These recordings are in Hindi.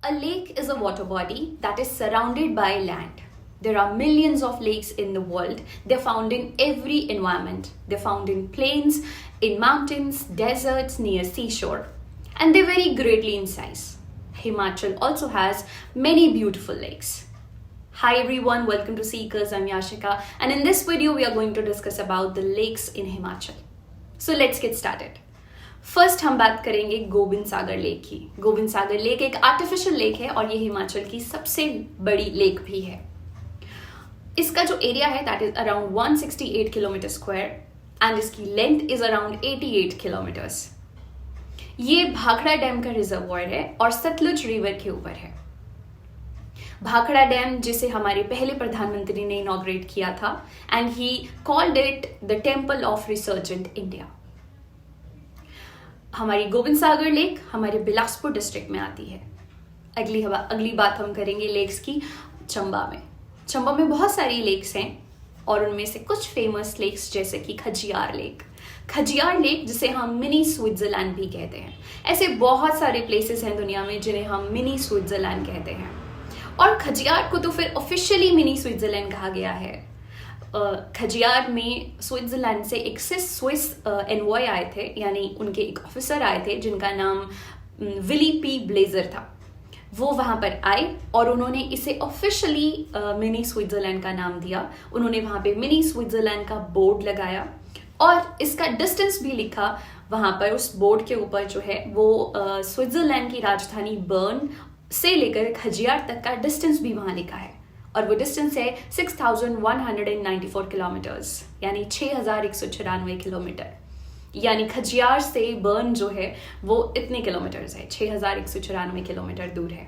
A lake is a water body that is surrounded by land. There are millions of lakes in the world. They're found in every environment. They're found in plains, in mountains, deserts, near seashore. And they vary greatly in size. Himachal also has many beautiful lakes. Hi everyone, welcome to Seekers. I'm Yashika, and in this video we are going to discuss about the lakes in Himachal. So let's get started. First हम बात करेंगे गोबिंद सागर लेक की। गोबिंद सागर लेक एक आर्टिफिशियल लेक है और ये हिमाचल की सबसे बड़ी लेक भी है। इसका जो एरिया है that is around 168 kilometre square and इसकी लेंथ इज अराउंड 88 किलोमीटर्स। ये भाखड़ा डैम का रिजर्वॉयर है और सतलुज रिवर के ऊपर है। भाखड़ा डैम जिसे हमारे पहले प्रधानमंत्री ने इनॉग्रेट किया था and he called it the temple of resurgent India. हमारी गोबिंद सागर लेक हमारे बिलासपुर डिस्ट्रिक्ट में आती है। अगली बात हम करेंगे लेक्स की चंबा में। चंबा में बहुत सारी लेक्स हैं और उनमें से कुछ फेमस लेक्स जैसे कि खजियार लेक। खजियार लेक जिसे हम मिनी स्विट्जरलैंड भी कहते हैं। ऐसे बहुत सारे प्लेसेस हैं दुनिया में जिन्हें हम मिनी स्विट्जरलैंड कहते हैं और खजियार को तो फिर ऑफिशियली मिनी स्विट्जरलैंड कहा गया है। खजियार में स्विट्जरलैंड से एक स्विस एनवॉय आए थे, यानी उनके एक ऑफिसर आए थे जिनका नाम विली पी ब्लेजर था। वो वहाँ पर आए और उन्होंने इसे ऑफिशियली मिनी स्विट्जरलैंड का नाम दिया। उन्होंने वहाँ पे मिनी स्विट्जरलैंड का बोर्ड लगाया और इसका डिस्टेंस भी लिखा वहाँ पर। उस बोर्ड के ऊपर जो है वो स्विट्जरलैंड की राजधानी बर्न से लेकर खजियार तक का डिस्टेंस भी वहाँ लिखा है और वो डिस्टेंस है 6194 किलोमीटर्स, यानी 6194 किलोमीटर। यानी खजियार से बर्न जो है वो इतने किलोमीटर्स है, 6194 किलोमीटर दूर है।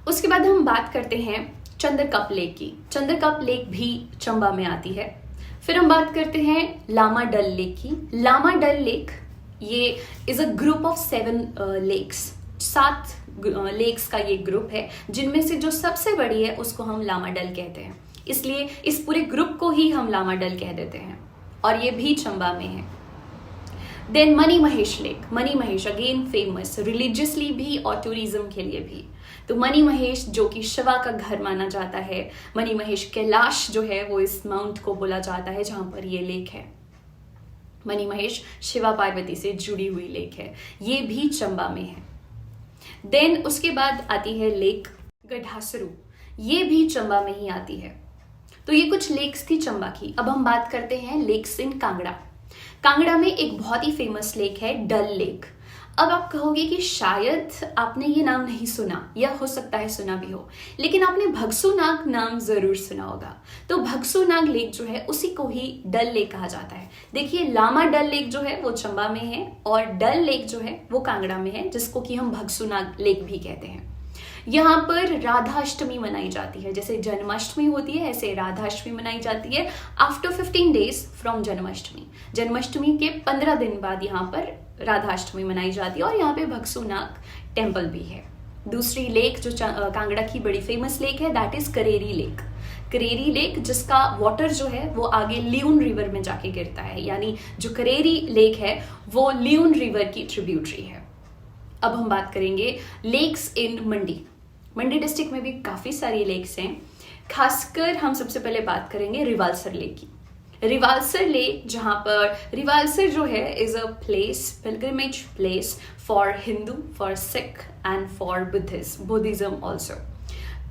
उसके बाद हम बात करते हैं चंद्रकप लेक की। चंद्रकप लेक भी चंबा में आती है। फिर हम बात करते हैं लामा डल लेक की। लामा डल लेक ये is a group of 7 lakes. 7 lakes का ये ग्रुप है जिनमें से जो सबसे बड़ी है उसको हम लामा डल कहते हैं, इसलिए इस पूरे ग्रुप को ही हम लामा डल कह देते हैं और ये भी चंबा में है। Then Mani Mahesh lake. Mani Mahesh again famous religiously भी और टूरिज्म के लिए भी। तो मनी महेश जो कि शिवा का घर माना जाता है, मनी महेश कैलाश जो है वो इस माउंट को बोला जाता है जहां पर ये लेक है। मनी महेश शिवा पार्वती से जुड़ी हुई लेक है, ये भी चंबा में है। देन उसके बाद आती है लेक गढ़ासरू। ये भी चंबा में ही आती है। तो ये कुछ लेक्स थी चंबा की। अब हम बात करते हैं लेक्स इन कांगड़ा। कांगड़ा में एक बहुत ही फेमस लेक है डल लेक। अब आप कहोगे कि शायद आपने ये नाम नहीं सुना या हो सकता है सुना भी हो, लेकिन आपने भगसुनाग नाम जरूर सुना होगा। तो भगसुनाग लेक जो है उसी को ही डल लेक कहा जाता है। देखिए लामा डल लेक जो है वो चंबा में है और डल लेक जो है वो कांगड़ा में है, जिसको कि हम भगसुनाग लेक भी कहते हैं। यहाँ पर राधाष्टमी मनाई जाती है। जैसे जन्माष्टमी होती है ऐसे राधाष्टमी मनाई जाती है after 15 days from Janmashtami. Janmashtami के 15 दिन बाद यहाँ पर राधाष्टमी मनाई जाती है और यहाँ पे भगसुनाग टेम्पल भी है। दूसरी लेक जो कांगड़ा की बड़ी फेमस लेक है that is Kareri lake. Kareri lake जिसका वाटर जो है वो आगे लियोन रिवर में जाके गिरता है, यानी जो करेरी लेक है वो लियोन रिवर की ट्रिब्यूटरी है। अब हम बात करेंगे लेक्स इन मंडी। मंडी डिस्ट्रिक्ट में भी काफी सारी लेक्स हैं। खासकर हम सबसे पहले बात करेंगे रिवालसर लेक की। रिवालसर लेक जहां पर रिवालसर जो है is a place, pilgrimage place for Hindu, for Sikh and for Buddhism also.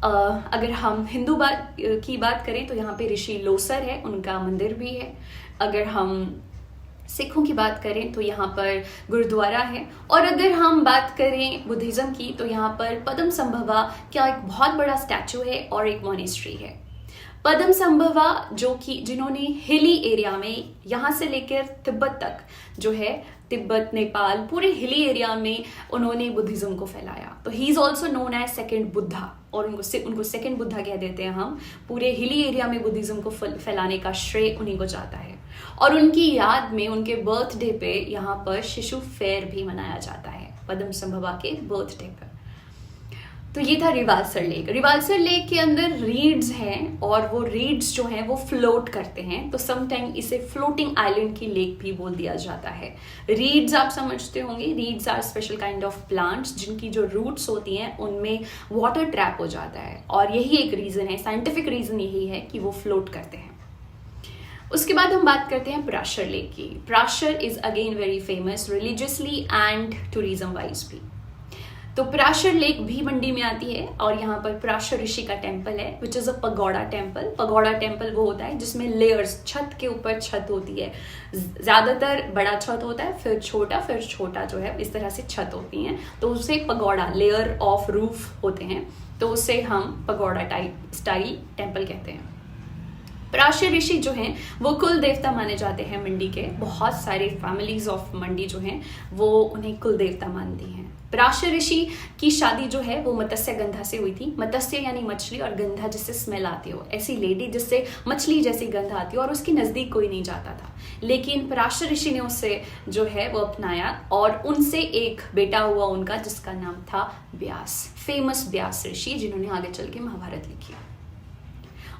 अगर हम हिंदू की बात करें तो यहाँ पे ऋषि लोसर है, उनका मंदिर भी है। अगर हम सिखों की बात करें तो यहाँ पर गुरुद्वारा है और अगर हम बात करें बुद्धिज्म की तो यहाँ पर पद्म संभवा का एक बहुत बड़ा स्टैचू है और एक मॉनेस्ट्री है। पद्म संभवा जो कि जिन्होंने हिली एरिया में यहाँ से लेकर तिब्बत तक जो है, तिब्बत नेपाल पूरे हिली एरिया में उन्होंने बुद्धिज्म को फैलाया। तो he is also known as second Buddha और उनको सेकेंड बुद्धा कह देते हैं हम। पूरे हिली एरिया में बुद्धिज्म को फैलाने का श्रेय उन्हीं को जाता है और उनकी याद में उनके बर्थडे पे यहाँ पर शिशु फेयर भी मनाया जाता है, पद्म संभवा के बर्थडे पर। तो ये था रिवालसर लेक। रिवालसर लेक के अंदर रीड्स हैं और वो रीड्स जो हैं वो फ्लोट करते हैं, तो समटाइम इसे फ्लोटिंग आइलैंड की लेक भी बोल दिया जाता है। रीड्स आप समझते होंगे, reeds are special kind of plants जिनकी जो रूट्स होती हैं उनमें वाटर ट्रैप हो जाता है, और यही एक रीज़न है, साइंटिफिक रीज़न यही है कि वो फ्लोट करते हैं। उसके बाद हम बात करते हैं पराशर लेक की। Parashar is again very famous religiously and tourism wise भी। तो पराशर लेक भी मंडी में आती है और यहाँ पर पराशर ऋषि का टेम्पल है which is a pagoda temple. Pagoda temple वो होता है जिसमें लेयर्स, छत के ऊपर छत होती है, ज़्यादातर बड़ा छत होता है, फिर छोटा जो है, इस तरह से छत होती हैं, तो उसे पगोड़ा, लेयर ऑफ रूफ होते हैं, तो उसे हम पगोड़ा टाइप स्टाइल टेम्पल कहते हैं। पराशर ऋषि जो हैं वो कुल देवता माने जाते हैं मंडी के। बहुत सारे फैमिलीज ऑफ मंडी जो हैं वो उन्हें कुल देवता मानती हैं। पराशर ऋषि की शादी जो है वो मत्स्य गंधा से हुई थी। मत्स्य यानी मछली और गंधा जिससे स्मेल आती हो, ऐसी लेडी जिससे मछली जैसी गंध आती हो, और उसके नज़दीक कोई नहीं जाता था। लेकिन पराशर ऋषि ने उससे जो है वो अपनाया और उनसे एक बेटा हुआ उनका जिसका नाम था व्यास, फेमस व्यास ऋषि, जिन्होंने आगे चल के महाभारत लिखी।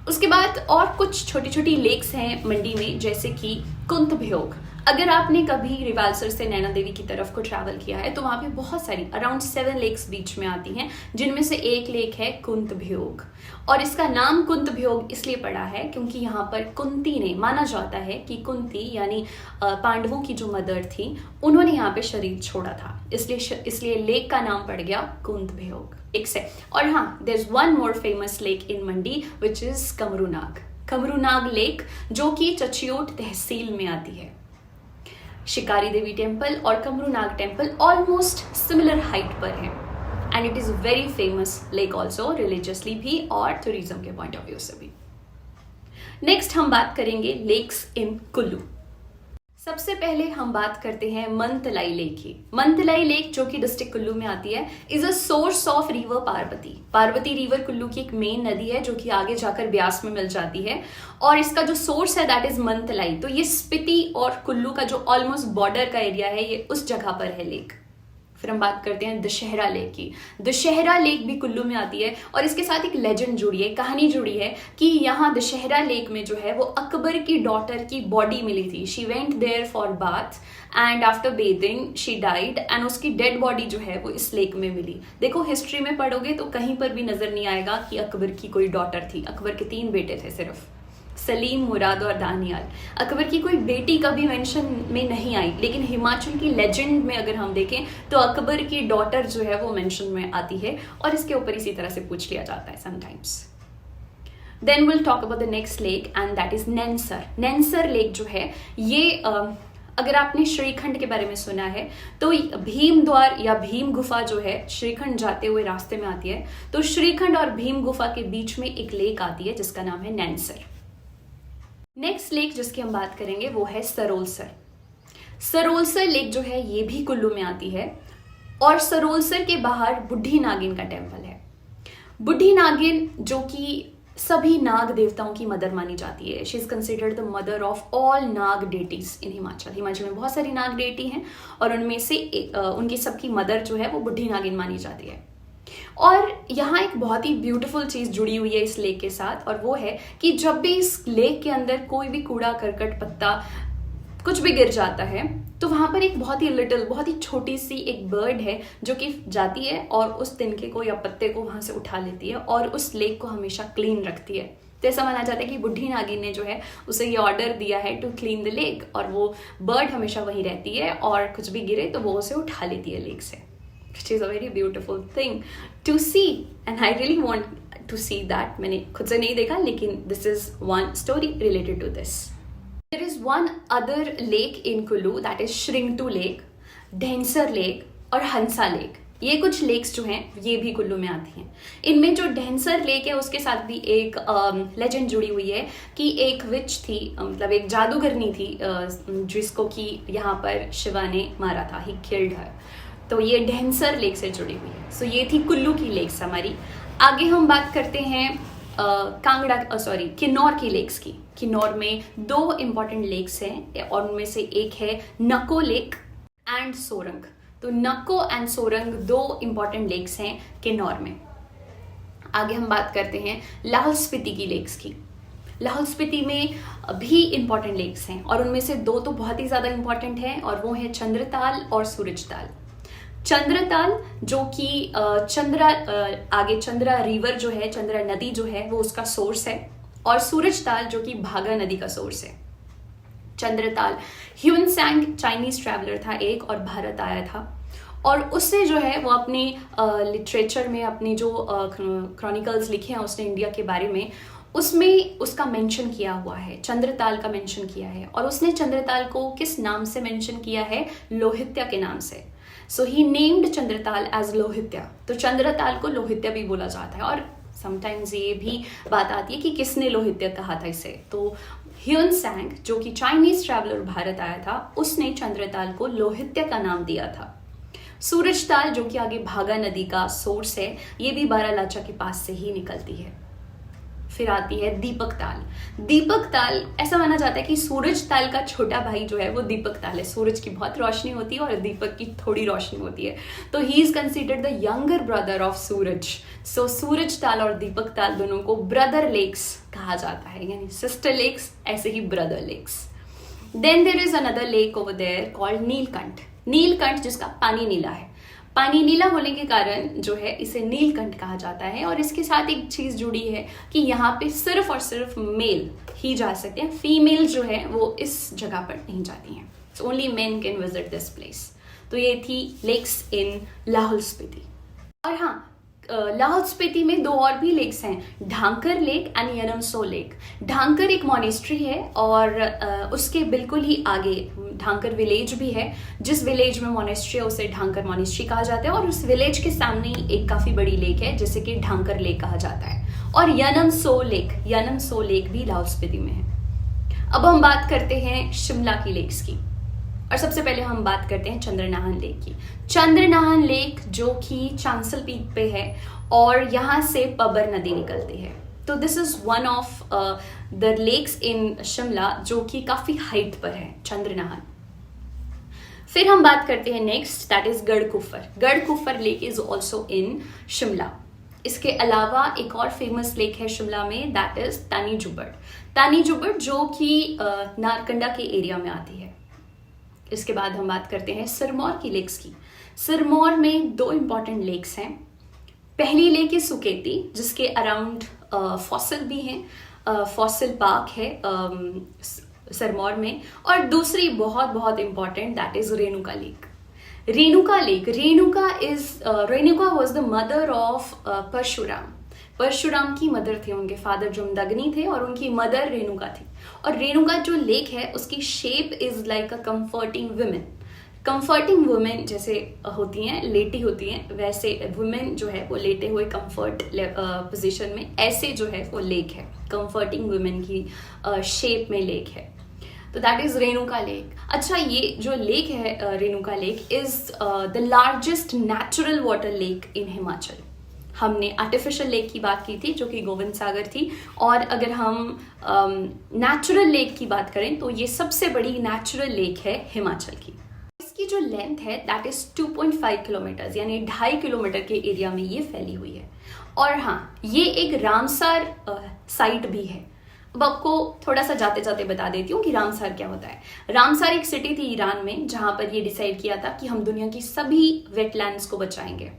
उसके बाद और कुछ छोटी छोटी लेक्स हैं मंडी में, जैसे कि कुंतभयोग। अगर आपने कभी रिवालसर से नैना देवी की तरफ को ट्रैवल किया है तो वहाँ पे बहुत सारी अराउंड 7 लेक्स बीच में आती हैं, जिनमें से एक लेक है कुंतभयोग। और इसका नाम कुंतभयोग इसलिए पड़ा है क्योंकि यहाँ पर कुंती ने, माना जाता है कि कुंती यानी पांडवों की जो मदर थी, उन्होंने यहाँ पे शरीर छोड़ा था, इसलिए लेक का नाम पड़ गया कुंतभयोग। एक से, और हाँ, there is one more famous lake in Mandi which is Kamrunag. Kamrunag lake जो कि चचियोट तहसील में आती है। शिकारी देवी टेम्पल और Kamrunag temple almost similar height पर है and it is very famous lake also, religiously भी और टूरिज्म के पॉइंट ऑफ व्यू से भी। नेक्स्ट हम बात करेंगे लेक्स इन कुल्लू। सबसे पहले हम बात करते हैं मनतलाई लेक की। मनतलाई लेक जो कि डिस्ट्रिक्ट कुल्लू में आती है is a source of river Parvati. Parvati river Kullu की एक मेन नदी है जो कि आगे जाकर ब्यास में मिल जाती है, और इसका जो सोर्स है दैट इज मनतलाई। तो ये स्पीति और कुल्लू का जो ऑलमोस्ट बॉर्डर का एरिया है, ये उस जगह पर है लेक। फिर हम बात करते हैं दशहरा लेक की। दशहरा लेक भी कुल्लू में आती है और इसके साथ एक लेजेंड जुड़ी है, कहानी जुड़ी है कि यहाँ दशहरा लेक में जो है वो अकबर की डॉटर की बॉडी मिली थी। She went there for bath and after bathing she died and उसकी डेड बॉडी जो है वो इस लेक में मिली। देखो हिस्ट्री में पढ़ोगे तो कहीं पर भी नजर नहीं आएगा कि अकबर की कोई डॉटर थी। अकबर के 3 बेटे थे सिर्फ, सलीम, मुराद और दानियाल। अकबर की कोई बेटी कभी मेंशन में नहीं आई, लेकिन हिमाचल की लेजेंड में अगर हम देखें तो अकबर की डॉटर जो है वो मेंशन में आती है, और इसके ऊपर इसी तरह से पूछ लिया जाता है sometimes. Then will talk about the next lake and that is Nainsar. Nainsar lake जो है ये अगर आपने श्रीखंड के बारे में सुना है तो भीम द्वार या भीम गुफा जो है श्रीखंड जाते हुए रास्ते में आती है, तो श्रीखंड और भीम गुफा के बीच में एक लेक आती है जिसका नाम है नैनसर। नेक्स्ट लेक जिसकी हम बात करेंगे वो है सरोलसर। सरोलसर लेक जो है ये भी कुल्लू में आती है, और सरोलसर के बाहर बुढ़ी नागिन का टेम्पल है। बुढ़ी नागिन जो कि सभी नाग देवताओं की मदर मानी जाती है। She is considered the mother of all Nag deities in Himachal. Himachal में बहुत सारी नाग डेटी हैं और उनमें से उनकी सबकी मदर जो है वो बुढ़ी नागिन मानी जाती है। और यहाँ एक बहुत ही ब्यूटीफुल चीज़ जुड़ी हुई है इस लेक के साथ, और वो है कि जब भी इस लेक के अंदर कोई भी कूड़ा करकट पत्ता कुछ भी गिर जाता है तो वहाँ पर एक बहुत ही छोटी सी एक बर्ड है जो कि जाती है और उस तिनके को या पत्ते को वहाँ से उठा लेती है और उस लेक को हमेशा क्लीन रखती है। तो ऐसा माना जाता है कि बुढ़ी नागिन ने जो है उसे ये ऑर्डर दिया है टू क्लीन द लेक, और वो बर्ड हमेशा वहीं रहती है और कुछ भी गिरे तो वो उसे उठा लेती है लेक से। Which is a very beautiful thing to see and I really want to see that. मैंने खुद से नहीं देखा लेकिन this is one story related to this. There is one other lake in Kullu that is Shringtu Lake, Dhensar Lake और हंसा लेक। ये कुछ लेक्स जो हैं ये भी कुल्लू में आती हैं। इनमें जो ढेंसर लेक है उसके साथ भी एक लेजेंड जुड़ी हुई है कि एक विच थी, मतलब एक जादूगरनी थी जिसको कि यहाँ पर शिवा ने मारा था, ही किल्ड हर। तो ये ढेंसर लेक से जुड़ी हुई है। सो ये थी कुल्लू की लेक्स हमारी। आगे हम बात करते हैं किन्नौर की लेक्स की। किन्नौर में 2 इंपॉर्टेंट लेक्स हैं और उनमें से एक है नको लेक एंड सोरंग। तो नको एंड सोरंग 2 इंपॉर्टेंट लेक्स हैं किन्नौर में। आगे हम बात करते हैं लाहौल स्पीति की लेक्स की। लाहौल स्पीति में भी इम्पॉर्टेंट लेक्स हैं और उनमें से दो तो बहुत ही ज़्यादा इम्पॉर्टेंट हैं और वो है चंद्रताल और सूरजताल। चंद्रताल जो कि आगे चंद्रा रिवर जो है, चंद्रा नदी जो है वो उसका सोर्स है, और सूरजताल जो कि भागा नदी का सोर्स है। चंद्रताल ह्यूनसैंग चाइनीज ट्रैवलर था एक, और भारत आया था, और उसने जो है वो अपने लिटरेचर में अपने जो क्रॉनिकल्स लिखे हैं उसने इंडिया के बारे में, उसमें उसका मेंशन किया हुआ है, चंद्रताल का मेंशन किया है। और उसने चंद्रताल को किस नाम से मेंशन किया है? लोहित्या के नाम से। सो ही नेम्ड चंद्रताल एज लोहित्या। तो चंद्रताल को लोहित्या भी बोला जाता है, और समटाइम्स ये भी बात आती है कि किसने लोहित्या कहा था इसे। तो ह्यूनसैंग जो कि चाइनीज ट्रैवलर भारत आया था, उसने चंद्रताल को लोहित्या का नाम दिया था। सूरजताल जो कि आगे भागा नदी का सोर्स है, ये भी बारालाचा के पास से ही निकलती है। फिर आती है दीपक ताल। दीपक ताल ऐसा माना जाता है कि सूरज ताल का छोटा भाई जो है वो दीपक ताल है। सूरज की बहुत रोशनी होती है और दीपक की थोड़ी रोशनी होती है, तो he is considered the younger brother of Suraj. So Suraj Tal और दीपक ताल दोनों को ब्रदर लेक्स कहा जाता है, यानी सिस्टर लेक्स, ऐसे ही brother lakes. Then there is another lake over there called Neelkanth. Neelkanth जिसका पानी नीला है। पानी नीला होने के कारण जो है इसे नीलकंठ कहा जाता है, और इसके साथ एक चीज जुड़ी है कि यहाँ पे सिर्फ और सिर्फ मेल ही जा सकते हैं, फीमेल जो है वो इस जगह पर नहीं जाती हैं। So only main can visit this place. तो ये थी लेक्स इन लाहौल स्पीति। और हाँ, लाहौल स्पीति में दो और भी लेक्स हैं, ढांकर लेक एंड यनमसो लेक। ढांकर एक मॉनेस्ट्री है, और उसके बिल्कुल ही आगे ढांकर विलेज भी है। जिस विलेज में मॉनेस्ट्री है उसे ढांकर मॉनेस्ट्री कहा जाता है, और उस विलेज के सामने ही एक काफी बड़ी लेक है जिसे कि ढांकर लेक कहा जाता है। और यनमसो लेक भी लाहौल स्पीति में है। अब हम बात करते हैं शिमला की लेक्स की, और सबसे पहले हम बात करते हैं चंद्रनाहन लेक की। चंद्रनाहन लेक जो कि चांसल पीक पे है, और यहाँ से पबर नदी निकलती है। तो this is one of the lakes in Shimla जो कि काफी हाइट पर है, चंद्रनाहन। फिर हम बात करते हैं next, that is Gadhkufar. Gadhkufar lake is also in Shimla. इसके अलावा एक और फेमस लेक है शिमला में, दैट इज तानी जुबड़। तानी जुबड़ जो कि नारकंडा के एरिया में आती है। इसके बाद हम बात करते हैं सिरमौर की लेक्स की। सिरमौर में दो इंपॉर्टेंट लेक्स हैं। पहली लेक है सुकेती, जिसके अराउंड फॉसिल भी हैं, फॉसिल पार्क है सिरमौर में। और दूसरी बहुत बहुत important, that is Renuka lake. Renuka lake, Renuka was the mother of Parshuram. Parshuram की मदर थे, उनके फादर जमदग्नि थे, और उनकी मदर रेणुका थी। और रेणुका जो लेक है उसकी shape is like a comforting women. Comforting women जैसे होती हैं, लेटी होती हैं, वैसे वुमेन जो है वो लेटे हुए कंफर्ट पोजीशन में, ऐसे जो है वो लेक है, कंफर्टिंग वुमेन की शेप में लेक है। तो दैट इज रेणुका लेक। अच्छा, ये जो लेक है Renuka lake is the largest natural water lake in Himachal. हमने आर्टिफिशियल लेक की बात की थी जो कि गोविंद सागर थी, और अगर हम नेचुरल लेक की बात करें तो ये सबसे बड़ी नेचुरल लेक है हिमाचल की। इसकी जो लेंथ है दैट इज 2.5 किलोमीटर, यानी 2.5 किलोमीटर के एरिया में ये फैली हुई है। और हाँ, ये एक रामसार साइट भी है। अब आपको थोड़ा सा जाते जाते बता देती हूँ कि रामसार क्या होता है। रामसार एक सिटी थी ईरान में, जहां पर ये डिसाइड किया था कि हम दुनिया की सभी वेटलैंड्स को बचाएंगे।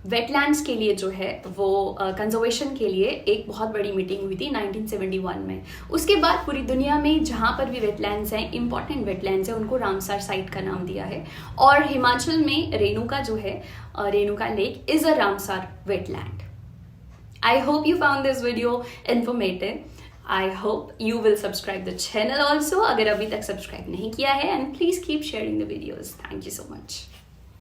वेटलैंड्स के लिए जो है वो कंजर्वेशन के लिए एक बहुत बड़ी मीटिंग हुई थी 1971 में। उसके बाद पूरी दुनिया में जहाँ पर भी वेटलैंड्स हैं, इंपॉर्टेंट वेटलैंड्स हैं, उनको रामसार साइट का नाम दिया है। और हिमाचल में रेणुका जो है, Renuka lake is a Ramsar wetland. I hope you found this video informative. I hope you will subscribe the channel also, अगर अभी तक सब्सक्राइब नहीं किया है, and please keep sharing the videos. Thank you so much.